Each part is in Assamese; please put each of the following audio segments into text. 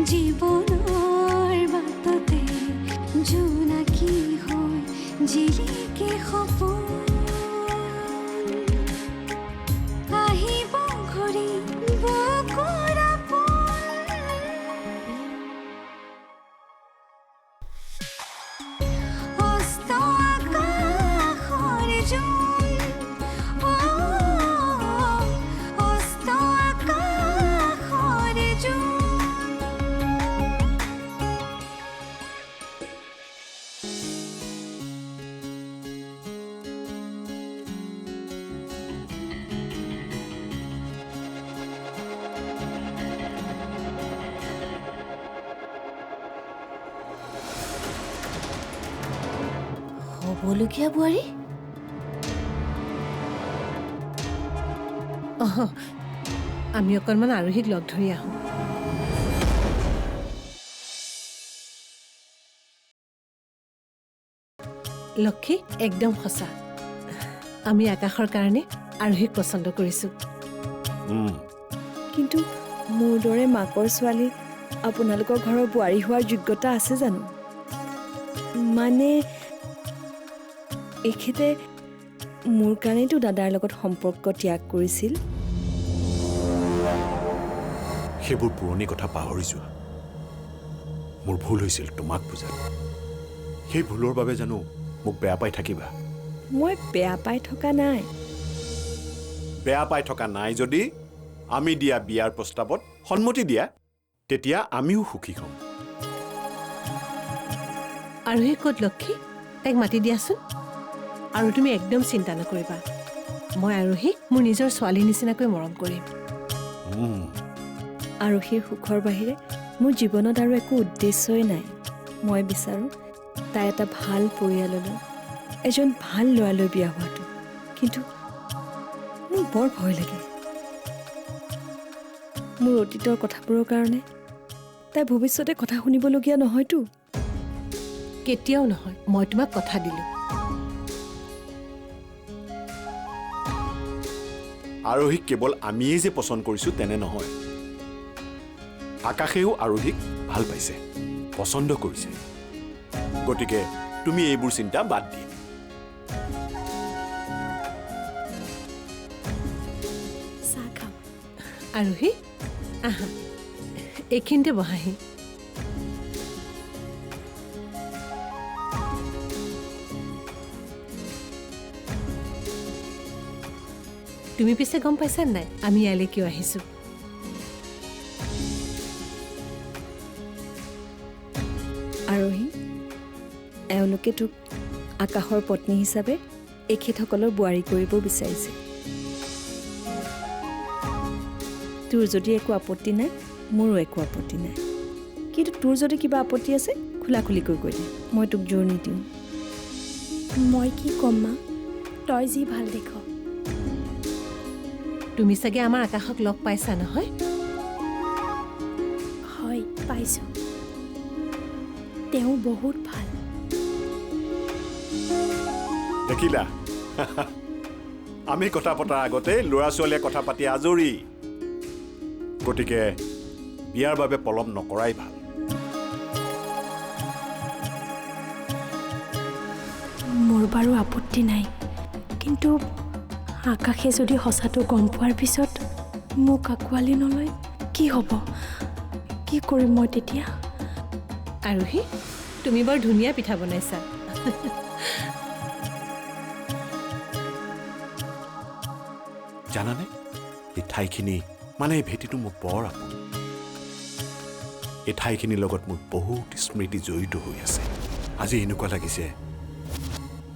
জীৱনৰ বাটতে জোনাকী হৈ জিলিকে সপোন আহিব ঘূৰি বুকুৰ আপোন অস্ত আকাশৰ জোন অস্ত আকাশৰ জোন হ'বলগীয়া বোৱাৰী আমি অকণমান আৰোহীক লগ ধৰি আহোঁ লক্ষী একদম সঁচা আমি আকাশৰ কাৰণে আৰোহীক পচন্দ কৰিছোঁ কিন্তু মোৰ দৰে মাকৰ ছোৱালী আপোনালোকৰ ঘৰৰ বোৱাৰী হোৱাৰ যোগ্যতা আছে জানো মানে এখেতে মোৰ কাৰণেতো দাদাৰ লগত সম্পৰ্ক ত্যাগ কৰিছিল সেইবোৰ পুৰণি কথা পাহৰি যোৱা মোৰ ভুল হৈছিল তোমাক বুজাত সেই ভুলৰ বাবে জানো মোক বেয়া পাই থাকিবা মই বেয়া পাই থকা নাই বেয়া পাই থকা নাই যদি আমি দিয়া বিয়াৰ প্ৰস্তাৱত সন্মতি দিয়া তেতিয়া আমিও সুখী হ'ম আৰোহী ক'ত লক্ষী তাইক মাতি দিয়াচোন আৰু তুমি একদম চিন্তা নকৰিবা মই আৰোহীক মোৰ নিজৰ ছোৱালীৰ নিচিনাকৈ মৰম কৰিম আৰোহীৰ সুখৰ বাহিৰে মোৰ জীৱনত আৰু একো উদ্দেশ্যই নাই মই বিচাৰোঁ তাই এটা ভাল পৰিয়াললৈ এজন ভাল ল'ৰালৈ বিয়া হোৱাটো কিন্তু মোৰ বৰ ভয় লাগে মোৰ অতীতৰ কথাবোৰৰ কাৰণে তাই ভৱিষ্যতে কথা শুনিবলগীয়া নহয়তো কেতিয়াও নহয় মই তোমাক কথা দিলোঁ আৰোহীক কেৱল আমিয়েই যে পচন্দ কৰিছোঁ তেনে নহয় আকাশেও আৰোহীক ভাল পাইছে পচন্দ কৰিছে গতিকে তুমি এইবোৰ চিন্তা বাদ দিয়া চাহ খাম আৰোহী আহা এইখিনিতে বহাহি তুমি পিছে গম পাইছা নাই আমি ইয়ালৈ কিয় আহিছোঁ আৰোহী এওঁলোকে তোক আকাশৰ পত্নী হিচাপে এখেতসকলৰ বোৱাৰী কৰিব বিচাৰিছে তোৰ যদি একো আপত্তি নাই মোৰো একো আপত্তি নাই কিন্তু তোৰ যদি কিবা আপত্তি আছে খোলা খুলিকৈ কৈ দে মই তোক জোৰ নিদিওঁ মই কি ক'ম মা তই যি ভাল দেখ তুমি চাগে আমাৰ আকাশক লগ পাইছা নহয় হয় পাইছোঁ তেওঁ বহুত ভাল দেখিলা আমি কথা পতাৰ আগতে ল'ৰা ছোৱালীয়ে কথা পাতি আজৰি গতিকে বিয়াৰ বাবে পলম নকৰাই ভাল মোৰ বাৰু আপত্তি নাই কিন্তু আকাশে যদি সঁচাটো গম পোৱাৰ পিছত মোক আঁকোৱালি নলয় কি হ'ব কি কৰিম মই তেতিয়া আৰোহী তুমি বৰ ধুনীয়া পিঠা বনাইছা জানানে এই ঠাইখিনি মানে এই ভেটিটো মোৰ বৰ আপোন এই ঠাইখিনিৰ লগত মোৰ বহুত স্মৃতি জড়িত হৈ আছে আজি এনেকুৱা লাগিছে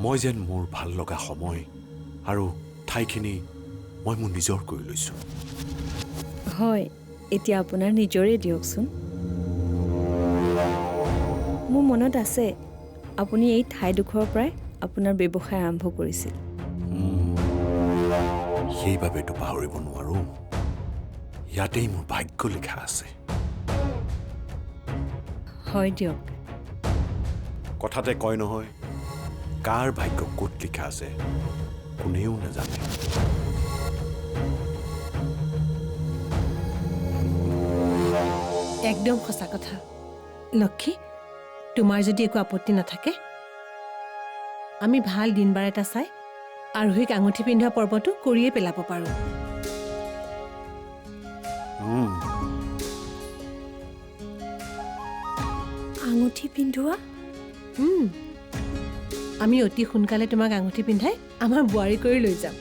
মই যেন মোৰ ভাল লগা সময় আৰু ঠাইখিনি মই মোৰ নিজৰ কৰি লৈছোঁ হয় এতিয়া আপোনাৰ নিজৰে দিয়কচোন মোৰ মনত আছে আপুনি এই ঠাইডোখৰৰ পৰাই আপোনাৰ ব্যৱসায় আৰম্ভ কৰিছিল সেইবাবেতো পাহৰিব নোৱাৰোঁ ইয়াতেই মোৰ ভাগ্য লিখা আছে হয় দিয়ক কথাতে কয় নহয় কাৰ ভাগ্য ক'ত লিখা আছে কোনেও নাজানে একদম সঁচা কথা লক্ষী তোমাৰ যদি একো আপত্তি নাথাকে আমি ভাল দিন বাৰ এটা চাই আৰোহীক আঙুঠি পিন্ধোৱা পৰ্বটো কৰিয়ে পেলাব পাৰোঁ আঙুঠি পিন্ধোৱা আমি অতি সোনকালে তোমাক আঙুঠি পিন্ধাই আমাৰ বোৱাৰী কৰি লৈ যাম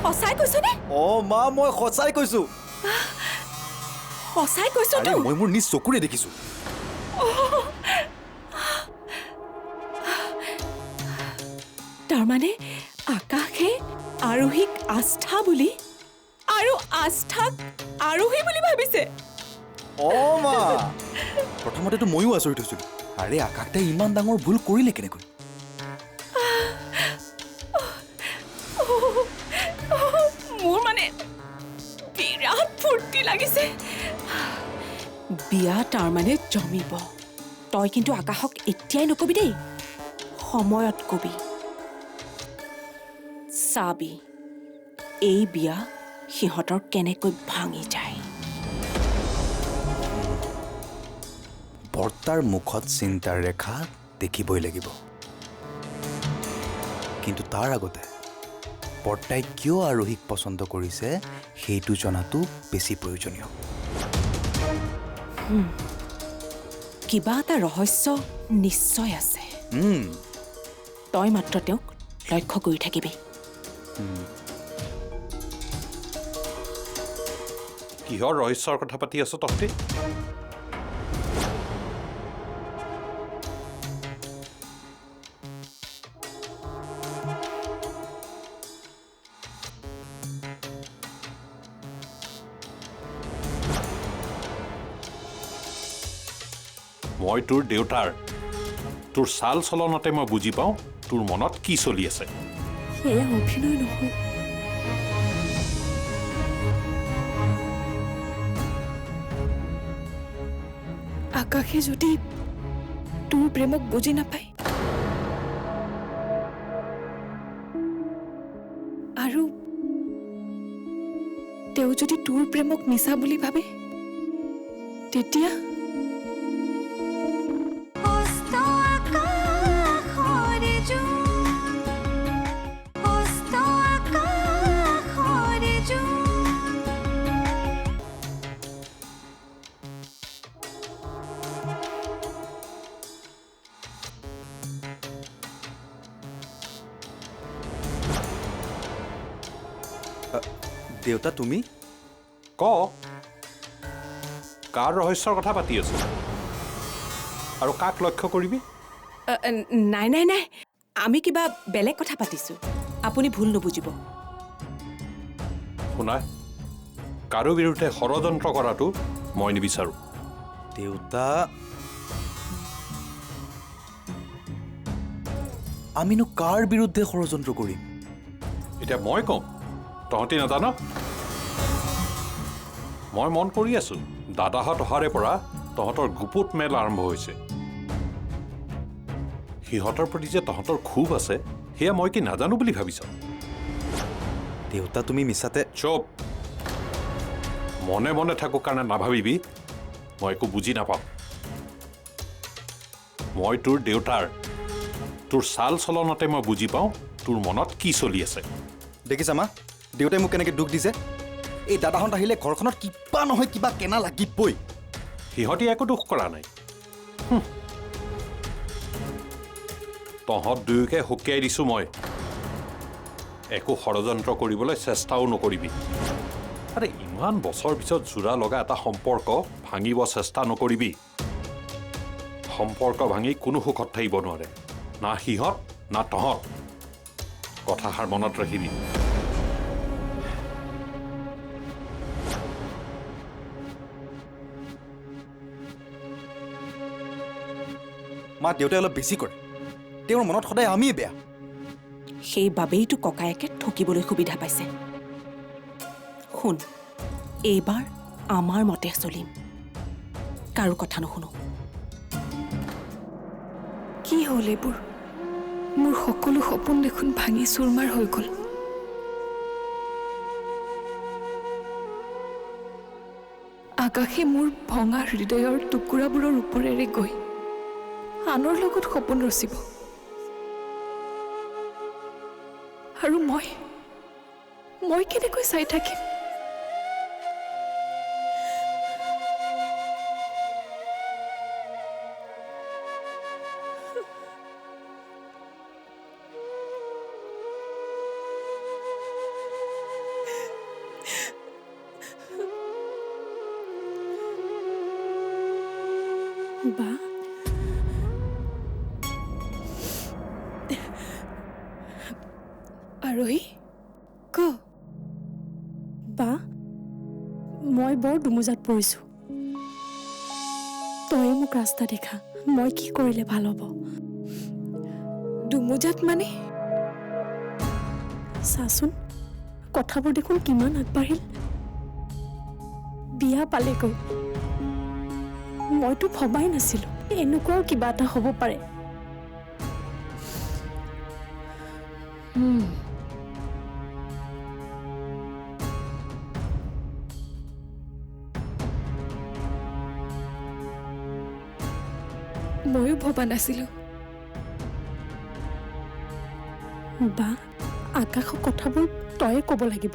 সঁচাই কৈছনে মা মই সঁচাই কৈছো সঁচাই কৈছো আৰে মই মোৰ নিজ চকুৰে দেখিছো তাৰমানে আকাশে আৰোহীক আস্থা বুলি আৰু আস্থাক আৰোহী বুলি ভাবিছে মা প্ৰথমতেতো ময়ো আচৰিত হৈছিলো আৰে আকাশে ইমান ডাঙৰ ভুল কৰিলে কেনেকৈ মোৰ মানে বিৰাট ফূৰ্তি লাগিছে বিয়া তাৰমানে জমিব তই কিন্তু আকাশক এতিয়াই নকবি দেই সময়ত কবি চাবি এই বিয়া সিহঁতৰ কেনেকৈ ভাঙি যায় বৰ্তাৰ মুখত চিন্তাৰ ৰেখা দেখিবই লাগিব কিন্তু তাৰ আগতে বৰ্তাই কিয় আৰোহীক পচন্দ কৰিছে সেইটো জনাটো বেছি প্ৰয়োজনীয় কিবা এটা ৰহস্য নিশ্চয় আছে তই মাত্ৰ তেওঁক লক্ষ্য কৰি থাকিবি কিহৰ ৰহস্যৰ কথা পাতি আছ তহঁতি মই তোৰ দেউতাৰ তোৰ চাল চলনতে মই বুজি পাওঁ তোৰ মনত কি চলি আছে সেয়া অভিনয় নহয় আকাশে যদি তোৰ প্ৰেমক বুজি নাপায় আৰু তেওঁ যদি তোৰ প্ৰেমক মিছা বুলি ভাবে তেতিয়া দেউতা তুমি ক কাৰ ৰহস্যৰ কথা পাতি আছ আৰু কাক লক্ষ্য কৰিবি নাই নাই নাই আমি কিবা বেলেগ কথা পাতিছোঁ আপুনি ভুল নুবুজিব শুনা কাৰো বিৰুদ্ধে ষড়যন্ত্ৰ কৰাটো মই নিবিচাৰোঁ দেউতা আমিনো কাৰ বিৰুদ্ধে ষড়যন্ত্ৰ কৰিম এতিয়া মই কওঁ তহঁতি নাজান মই মন কৰি আছো দাদাহঁত অহাৰে পৰা তহঁতৰ গুপুত মেল আৰম্ভ হৈছে সিহঁতৰ প্ৰতি যে তহঁতৰ ক্ষোভ আছে সেয়া মই কি নাজানো বুলি ভাবিছ দেউতা তুমি মিছাতে চুপ মনে মনে থাকো কাৰণে নাভাবিবি মই একো বুজি নাপাওঁ মই তোৰ দেউতাৰ তোৰ চাল চলনতে মই বুজি পাওঁ তোৰ মনত কি চলি আছে দেখিছা মা দেউতাই মোক কেনেকৈ দুখ দিছে এই দাদাহঁত আহিলে ঘৰখনত কিবা নহয় কিবা কেনা লাগিবই সিহঁতি একো দুখ কৰা নাই তহঁত দুয়োকে সকীয়াই দিছো মই একো ষড়যন্ত্ৰ কৰিবলৈ চেষ্টাও নকৰিবি আৰে ইমান বছৰ পিছত জোৰা লগা এটা সম্পৰ্ক ভাঙিব চেষ্টা নকৰিবি সম্পৰ্ক ভাঙি কোনো সুখত থাকিব নোৱাৰে না সিহঁত না তহঁত কথাষাৰ মনত ৰাখিবি মা দেউতাই অলপ বেছি কৰে তেওঁৰ মনত সদায় আমিয়ে বেয়া সেইবাবেইতো ককায়েকে ঠকিবলৈ সুবিধা পাইছে শুন এইবাৰ আমাৰ মতে চলিম কাৰো কথা নুশুনো কি হ'ল এইবোৰ মোৰ সকলো সপোন দেখোন ভাঙি চুৰমাৰ হৈ গ'ল আকাশে মোৰ ভঙা হৃদয়ৰ টুকুৰাবোৰৰ ওপৰেৰে গৈ আনৰ লগত সপোন ৰচিব আৰু মই কেনেকৈ চাই থাকিম বা আৰোহী ক বা মই বৰ দুমোজাত পৰিছোঁ তই মোক ৰাস্তা দেখা মই কি কৰিলে ভাল হ'ব দুমোজাত মানে চাচোন কথাবোৰ দেখোন কিমান আগবাঢ়িল বিয়া পালেগৈ মইতো ভবাই নাছিলোঁ এনেকুৱাও কিবা এটা হ'ব পাৰে ময়ো ভবা নাছিলোঁ বা আকাশৰ কথাবোৰ তয়ে ক'ব লাগিব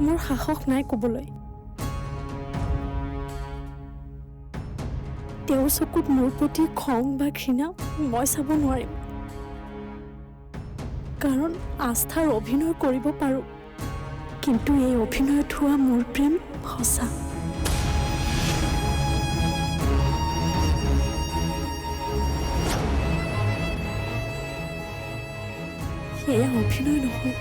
মোৰ সাহস নাই ক'বলৈ তেওঁৰ চকুত মোৰ প্ৰতি খং বা ঘৃণা মই চাব নোৱাৰিম কাৰণ আস্থাৰ অভিনয় কৰিব পাৰোঁ কিন্তু এই অভিনয়ত হোৱা মোৰ প্ৰেম সঁচা সেয়া অভিনয় নহয়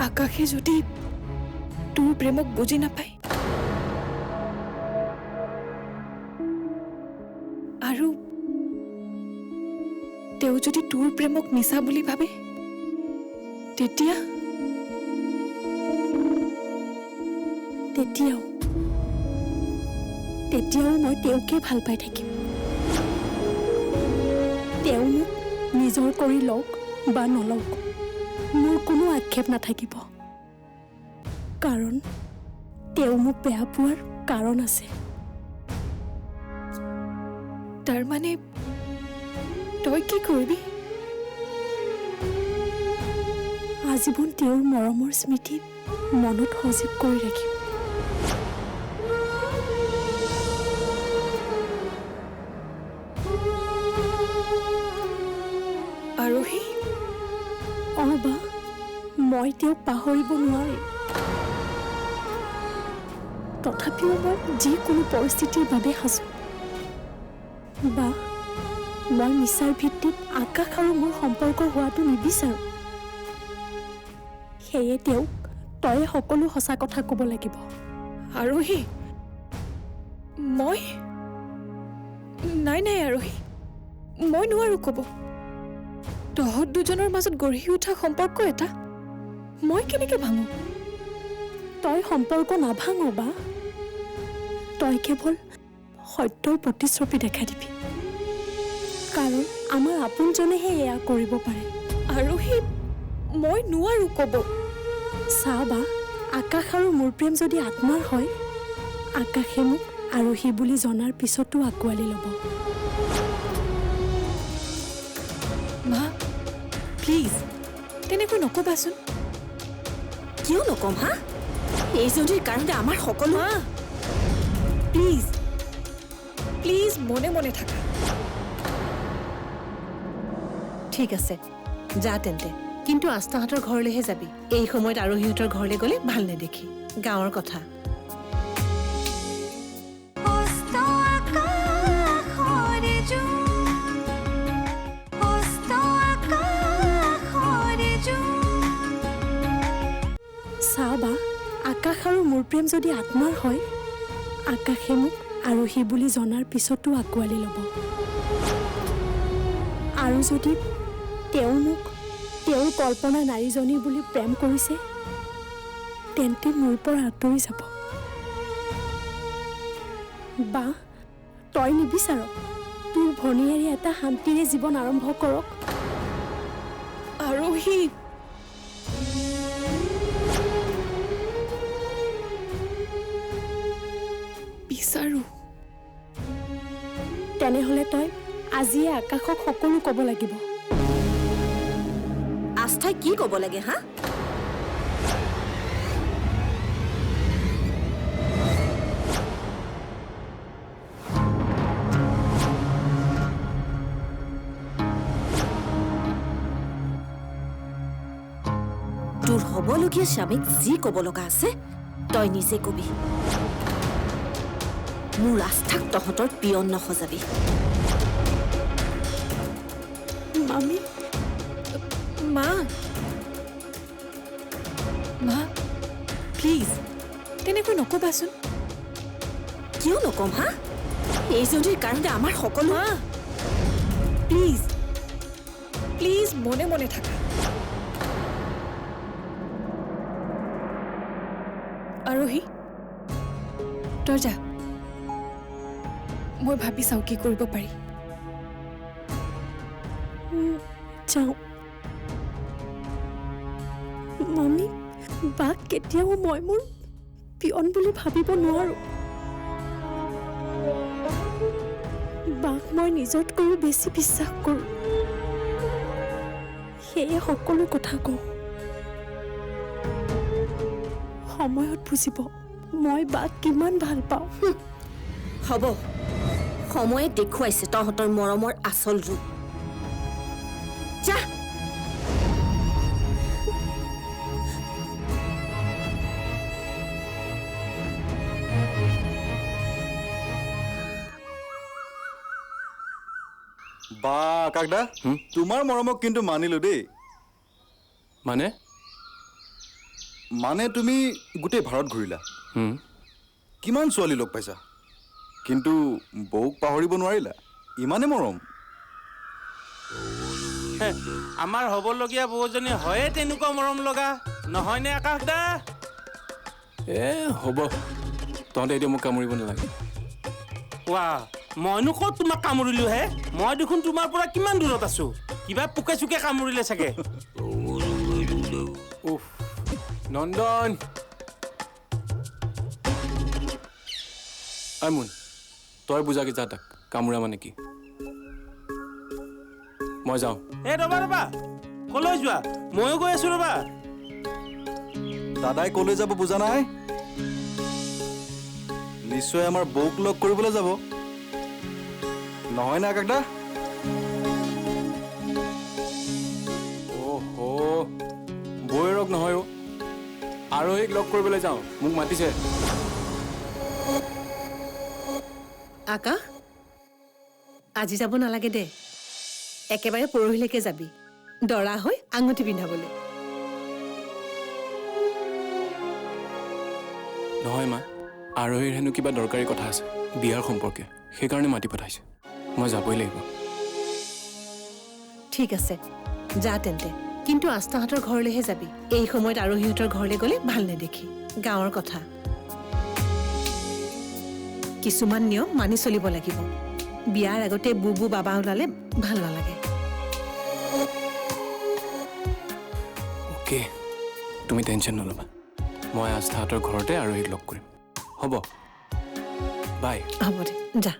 আকাশে যদি তোৰ প্ৰেমক বুজি নাপায় আৰু তেওঁ যদি তোৰ প্ৰেমক মিছা বুলি ভাবে তেতিয়া তেতিয়াও মই তেওঁকে ভাল পাই থাকিম তেওঁ মোক নিজৰ কৰি লওক বা নলওক মোৰ কোনো আক্ষেপ নাথাকিব কাৰণ তেওঁ মোক বেয়া পোৱাৰ কাৰণ আছে তাৰ মানে তই কি কৰিবি আজীৱন তেওঁৰ মৰমৰ স্মৃতি মনত সজীৱ কৰি ৰাখিম আৰোহী বা মই তেওঁক পাহৰিব নোৱাৰিম তথাপিও মই যিকোনো পৰিস্থিতিৰ বাবে সাজু বা মই মিছাৰ ভিত্তিত আকাশ আৰু মোৰ সম্পৰ্ক হোৱাটো নিবিচাৰোঁ সেয়ে তেওঁক তয়ে সকলো সঁচা কথা ক'ব লাগিব আৰোহী নাই আৰোহী মই নোৱাৰো ক'ব তহঁত দুজনৰ মাজত গঢ়ি উঠা সম্পৰ্ক এটা মই কেনেকে ভাঙো তই সম্পৰ্ক নাভাঙ বা তই কেৱল সত্যৰ প্ৰতিশ্ৰুতি দেখাই দিবি কাৰণ আমাৰ আপোনজনেহে এয়া কৰিব পাৰে আৰোহী মই নোৱাৰো ক'ব চা বা আকাশ আৰু মোৰ প্ৰেম যদি আত্মাৰ হয় আকাশে মোক আৰোহী বুলি জনাৰ পিছতো আঁকোৱালি ল'ব মা প্লিজ তেনেকৈ নক'বাচোন কিয় নকম হা এই যদি কাৰণে আমাৰ সকলো মা প্লিজ প্লিজ মনে মনে থাকা ঠিক আছে যা তেন্তে কিন্তু আস্থাহঁতৰ ঘৰলৈহে যাবি এই সময়ত আৰোহীহঁতৰ ঘৰলৈ গ'লে ভাল নেদেখি গাঁৱৰ কথা চা বা আকাশ আৰু মোৰ প্ৰেম যদি আত্মাৰ হয় আকাশে মোক আৰোহী বুলি জনাৰ পিছতো আঁকোৱালি ল'ব আৰু যদি তেওঁ মোক তেওঁৰ কল্পনা নাৰীজনী বুলি প্ৰেম কৰিছে তেন্তে মোৰ পৰা আঁতৰি যাব বা তই নিবিচাৰ তোৰ ভনীয়েৰে এটা শান্তিৰে জীৱন আৰম্ভ কৰক আৰু আৰোহী বিচাৰো তেনেহ'লে তই আজিয়ে আকাশক সকলো ক'ব লাগিব। আস্থাই কি ক'ব লাগে হা? তোৰ হ'বলগীয়া স্বামীক যি ক'ব লগা আছে তই নিজে কবি। মোৰ আস্থাক তহঁতৰ পিয়ন নসজাবি। মামী মা মা প্লিজ তেনেকৈ নক'বাচোন। কিয় নকম হা? এইজনীৰ কাৰণে আমাৰ সকলো মা প্লিজ প্লিজ মনে মনে থাকা। আৰোহী তই যা, মই ভাবি চাওঁ কি কৰিব পাৰি। যাওঁ। মামী বাক কেতিয়াও মই মোৰ পিয়ন বুলি ভাবিব নোৱাৰো। বাক মই নিজতকৈও বেছি বিশ্বাস কৰোঁ, সেয়ে সকলো কথা কওঁ। সময়ত বুজিব মই বাক কিমান ভাল পাওঁ। হ'ব, সময়ে দেখুৱাইছে তহঁতৰ মৰমৰ আচল ৰূপ। যা। বা কাকদা, তোমাৰ মৰমক কিন্তু মানিলো দেই। মানে তুমি গোটেই ভাৰত ঘূৰিলা, কিমান ছোৱালী লগ পাইছা, কিন্তু বৌক পাহৰিব নোৱাৰিলা। ইমানে মৰম। আমাৰ হ'বলগীয়া বৌজনী হয়ে তেনেকুৱা মৰম লগা, নহয়নে আকাশ দা? হ'ব, তহঁতে এতিয়া মোক কামুৰিব নালাগে। ৱা, মইনো ক'ত তোমাক কামুৰিলো হে? মই দেখোন তোমাৰ পৰা কিমান দূৰত আছো। কিবা পোকে চোকে কামুৰিলে চাগে। নন্দন, মুন তই বুজাকে যা তাক কামোৰা মানে কি। মই যাওঁ। ৰবা ৰবা, কলৈ যোৱা? ময়ো গৈ আছো ৰবা। দাদাই কলৈ যাব বুজা নাই? নিশ্চয় আমাৰ বৌক লগ কৰিবলৈ যাব, নহয় না কাকদা? বৌয়ে ৰগ নহয় আৰোহীক লগ কৰিবলৈ যাওঁ, মোক মাতিছে। আকাশ, আজি যাব নালাগে দে, একেবাৰে পৰহিলৈকে যাবি দৰা হৈ আঙুঠি পিন্ধাবলৈ। নহয় মা, আৰোহীৰ হেনো কিবা দৰকাৰী কথা আছে বিয়াৰ সম্পৰ্কে, সেইকাৰণে মাতি পঠাইছে। মই যাবই লাগিব। ঠিক আছে, যা তেন্তে, কিন্তু আস্থাহঁতৰ ঘৰলৈহে যাবি। এই সময়ত আৰোহীহঁতৰ ঘৰলৈ গ'লে ভাল নেদেখি। গাঁৱৰ কথা, কিছুমান নিয়ম মানি চলিব লাগিব। বিয়াৰ আগতে বুবু বাবা ওলালে ভাল নালাগে। অ'কে, তুমি টেনশ্যন নল'বা, মই আস্থাহঁতৰ ঘৰতে আৰোহীক লগ কৰিম। হ'ব, বাই। হ'ব দে, যা।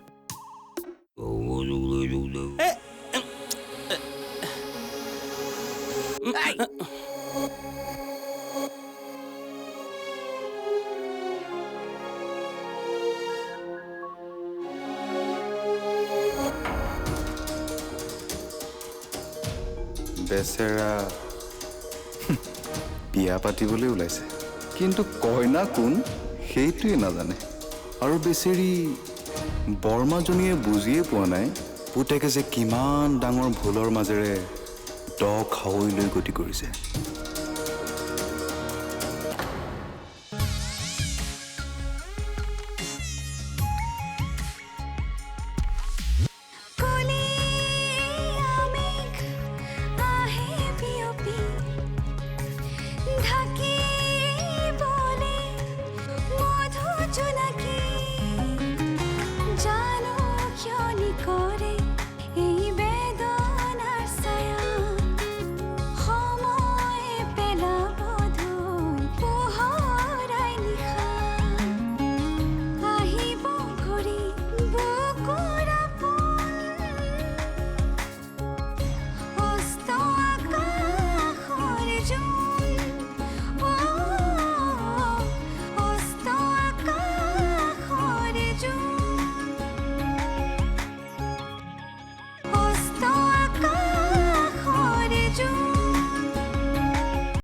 বেচেৰা বিয়া পাতিবলৈ ওলাইছে, কিন্তু কইনা কোন সেইটোৱে নাজানে। আৰু বেচেৰি বৰমাজনীয়ে বুজিয়ে পোৱা নাই পুতেকে যে কিমান ডাঙৰ ভুলৰ মাজেৰে দ খাৱৈলৈ গতি কৰিছে।